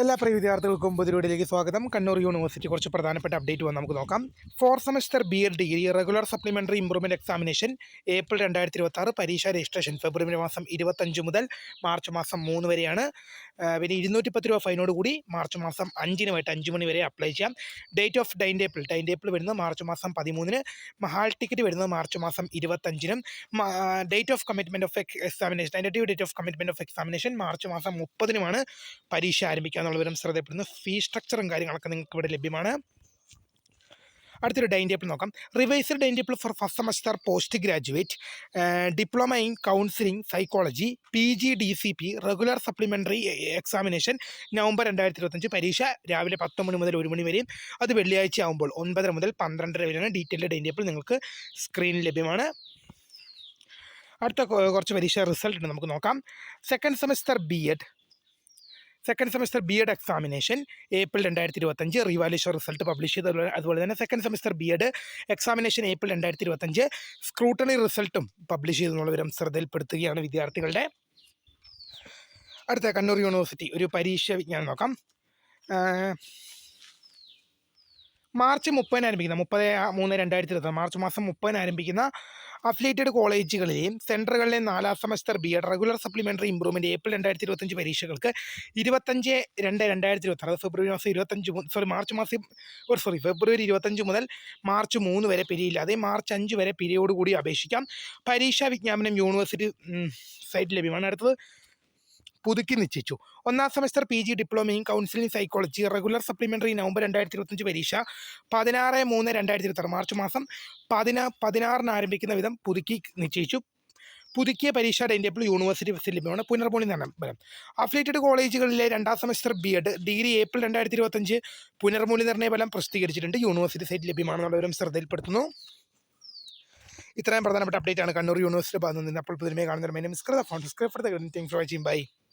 എല്ലാ പ്രിയ വിദ്യാർത്ഥികൾക്കും പുതിയൊരുവിലേക്ക് സ്വാഗതം. കണ്ണൂർ യൂണിവേഴ്സിറ്റി കുറച്ച് പ്രധാനപ്പെട്ട അപ്ഡേറ്റ് വന്ന് നമുക്ക് നോക്കാം. 4 semester BEd degree regular supplementary improvement examination April 2026 പരീക്ഷ രജിസ്ട്രേഷൻ ഫെബ്രുവരി മാസം 25 മുതൽ മാർച്ച് മാസം 3 വരെയാണ്. പിന്നെ 210 രൂപ ഫൈനോട് കൂടി മാർച്ച് മാസം 5 വൈകിട്ട് 5 മണി വരെ അപ്ലൈ ചെയ്യാം. ഡേറ്റ് ഓഫ് ടൈം ടേബിൾ വരുന്നത് മാർച്ച് മാസം 13 ഹാൾ ടിക്കറ്റ് വരുന്നത് മാർച്ച് മാസം 25 date of commitment of examination date of commitment of examination March മാസം 30 പരീക്ഷ ആരംഭിക്കുക എന്നുള്ള വിവരം ശ്രദ്ധപ്പെടുന്നു. ഫീ സ്ട്രക്ചറും കാര്യങ്ങളൊക്കെ നിങ്ങൾക്ക് ഇവിടെ ലഭ്യമാണ്. അടുത്തൊരു ഡൈൻ ടേബിൾ നോക്കാം. Revised time table for first semester post graduate diploma in counselling psychology PGDCP regular supplementary examination November 2025 പരീക്ഷ രാവിലെ 10 മണി മുതൽ 1 മണി വരെയും അത് വെള്ളിയാഴ്ച ആകുമ്പോൾ 9:30 മുതൽ 12:30 വരെയാണ്. ഡീറ്റെയിൽഡ് ഡൈൻ ടേബിൾ നിങ്ങൾക്ക് സ്ക്രീനിൽ ലഭ്യമാണ്. അടുത്ത കുറച്ച് പരീക്ഷ റിസൾട്ട് നമുക്ക് നോക്കാം. Second semester BEd examination April 2025 revaluation result publish ചെയ്തു. അതുപോലെ തന്നെ second semester BEd examination April 2025 scrutiny റിസൾട്ടും പബ്ലിഷ് ചെയ്തെന്നുള്ള വിവരം ശ്രദ്ധയിൽപ്പെടുത്തുകയാണ് വിദ്യാർത്ഥികളുടെ. അടുത്ത കണ്ണൂർ യൂണിവേഴ്സിറ്റി ഒരു പരീക്ഷ വിജ്ഞാനം നോക്കാം. മാർച്ച് 30 ആരംഭിക്കുന്ന 30/3/2020 മാർച്ച് മാസം 30 ആരംഭിക്കുന്ന അഫിലിയേറ്റഡ് കോളേജുകളിലെയും സെൻറ്ററുകളിലെയും 4ാം semester BEd regular supplementary improvement April 2025 പരീക്ഷകൾക്ക് 25/2/2026 ഫെബ്രുവരി 25 മുതൽ മാർച്ച് 3 വരെ പിരിയില്ലാതെ മാർച്ച് 5 വരെ പിരിയോടുകൂടി അപേക്ഷിക്കാം. പരീക്ഷാ വിജ്ഞാപനം യൂണിവേഴ്സിറ്റി സൈറ്റിൽ ലഭ്യമാണ്. അടുത്തത് പുതുക്കി നിശ്ചയിച്ചു. 1ാം semester PG diploma in counselling psychology regular supplementary November 2025 പരീക്ഷ 16/3/2026 മാർച്ച് മാസം 16 ആരംഭിക്കുന്ന വിധം പുതുക്കി നിശ്ചയിച്ചു. പുതുക്കിയ പരീക്ഷാ ടൈം ടേബിൾ യൂണിവേഴ്സിറ്റി വെബ്സൈറ്റിൽ ലഭ്യമാണ്. പുനർമൂല്യനിർണ്ണയം ഫലം അഫിലിയേറ്റഡ് കോളേജുകളിലെ 2ാം സെമസ്റ്റർ BEd ഡിഗ്രി ഏപ്രിൽ 2025 പുനർമൂല്യനിർണ്ണയ ഫലം പ്രസിദ്ധീകരിച്ചിട്ടുണ്ട്. യൂണിവേഴ്സിറ്റി സൈറ്റിൽ ലഭ്യമാണെന്നുള്ളവരും ശ്രദ്ധയിൽപ്പെടുത്തുന്നു. ഇത്രയും പ്രധാനപ്പെട്ട അപ്ഡേറ്റ് ആണ് കണ്ണൂർ യൂണിവേഴ്സിറ്റി ഭാഗത്ത് നിന്ന്. അപ്പോൾ പുതിയ കാണുന്ന phone subscribe for the things for watching. By.